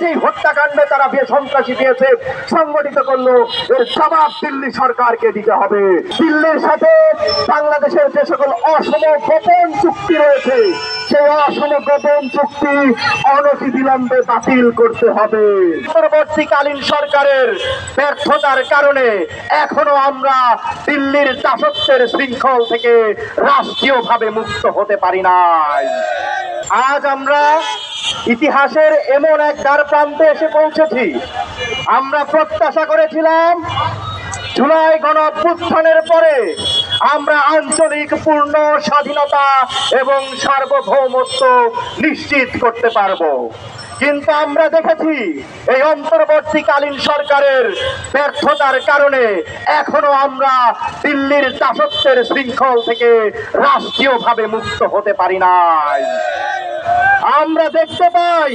যে হত্যাকাণ্ডে তারা সন্ত্রাসী দিয়েছে সংগঠিত করলো, এর জবাব দিল্লি সরকারকে দিতে হবে। দিল্লির সাথে বাংলাদেশের যে সকল অসম গোপন চুক্তি রয়েছে, সেই অসম গোপন চুক্তি অনতিবিলম্বে বাতিল করতে হবে। পরবর্তীকালীন সরকারের ব্যর্থতার কারণে এখনো আমরা দিল্লির দাসত্বের শৃঙ্খল থেকে রাষ্ট্রীয়ভাবে মুক্ত হতে পারি নাই। আজ আমরা ইতিহাসের এমন এক দ্বার প্রান্তে এসে পৌঁছেছি। আমরা প্রত্যাশা করেছিলাম জুলাই গণঅভ্যুত্থানের পরে আমরা আঞ্চলিক পূর্ণ স্বাধীনতা এবং সার্বভৌমত্ব নিশ্চিত করতে পারবো, কিন্তু আমরা দেখেছি এই অন্তর্বর্তীকালীন সরকারের ব্যর্থতার কারণে এখনো আমরা দিল্লির দাসত্বের শৃঙ্খল থেকে রাষ্ট্রীয়ভাবে মুক্ত হতে পারি নাই। আমরা দেখতে পাই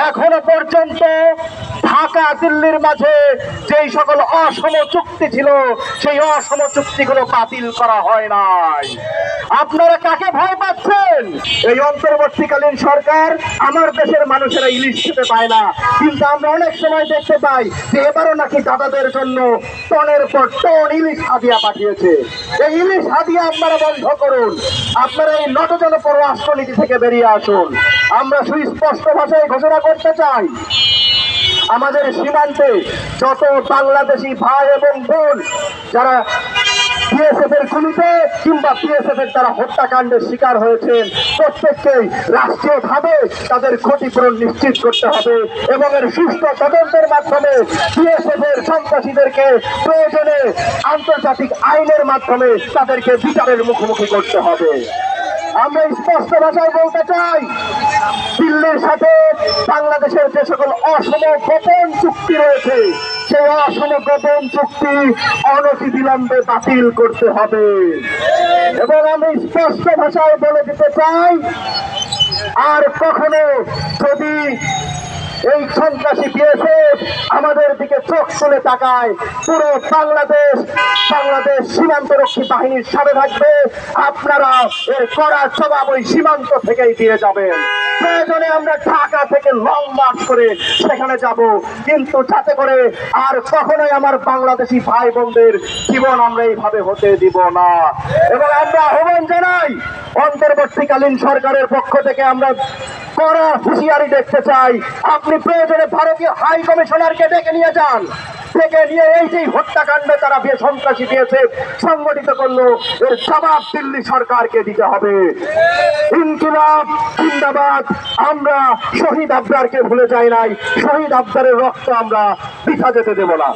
এখনো পর্যন্ত ঢাকা দিল্লির মাঝে যেই সকল অসম চুক্তি ছিল, সেই অসম চুক্তিগুলো বাতিল করা হয় নাই। আপনারা কাকে ভয় পাচ্ছেন? এই অন্তর্বর্তীকালীন সরকার আমার দেশের মানুষেরা ইলিশ খেতে পায় না, কিন্তু আমরা অনেক সময় দেখতে পাই যে এবারও নাকি দাদাদের জন্য টনের পর টন ইলিশ হাদিয়া পাঠিয়েছে। এই ইলিশ হাদিয়া আপনারা বন্ধ করুন, আপনারা এই নটজন পররাষ্ট্রনীতি থেকে বেরিয়ে আসুন। আমরা সুস্পষ্ট ভাষায় ঘোষণা করতে চাই, আমাদের সীমান্তে যত বাংলাদেশি ভাই এবং বোন যারা বিএসএফ এর গুলিতে কিংবা বিএসএফ এর দ্বারা হত্যাকাণ্ডের শিকার হয়েছেন, প্রত্যেককেই রাষ্ট্রীয়ভাবে তাদের ক্ষতিপূরণ নিশ্চিত করতে হবে এবং এর সুষ্ঠু তদন্তের মাধ্যমে বিএসএফ এর সন্ত্রাসীদেরকে প্রয়োজনে আন্তর্জাতিক আইনের মাধ্যমে তাদেরকে বিচারের মুখোমুখি করতে হবে। আমরা স্পষ্ট ভাষায় বলতে চাই, দিল্লির সাথে বাংলাদেশের যে সকল অসম গোপন চুক্তি রয়েছে, সেই অসম গোপন চুক্তি অনতিবিলম্বে বাতিল করতে হবে। এবং আমি স্পষ্ট ভাষায় বলে দিতে চাই, আর কখনো যদি এই সন্ত্রাসী বিএসএফ আমাদের দিকে চোখ তুলে তাকায়, পুরো বাংলাদেশ সীমান্তরক্ষী বাহিনীর সাথে থাকবে। আপনারা এর কড়া জবাব ওই সীমান্ত থেকেই দিয়ে যাবেন। প্রয়োজনে আমরা ঢাকা থেকে লং মার্চ করে সেখানে যাব, কিন্তু যাতে করে আর কখনোই আমার বাংলাদেশি ভাই বোনদের জীবন আমরা এইভাবে হতে দিব না। এবং আমরা আহ্বান জানাই, অন্তর্বর্তীকালীন সরকারের পক্ষ থেকে আমরা কড়া হুঁশিয়ারি দেখতে চাই, আপনি প্রয়োজনে ভারতীয় হাই কমিশনারকে ডেকে নিয়ে যান, ডেকে নিয়ে এই যে হত্যাকাণ্ডে তারা সন্ত্রাসী দিয়েছে সংগঠিত করলো, এর জবাব দিল্লি সরকারকে দিতে হবে। ইনকিলাব জিন্দাবাদ। আমরা শহীদ আবরারকে ভুলে যাই নাই, শহীদ আবরারের রক্ত আমরা বৃথা যেতে দেব না।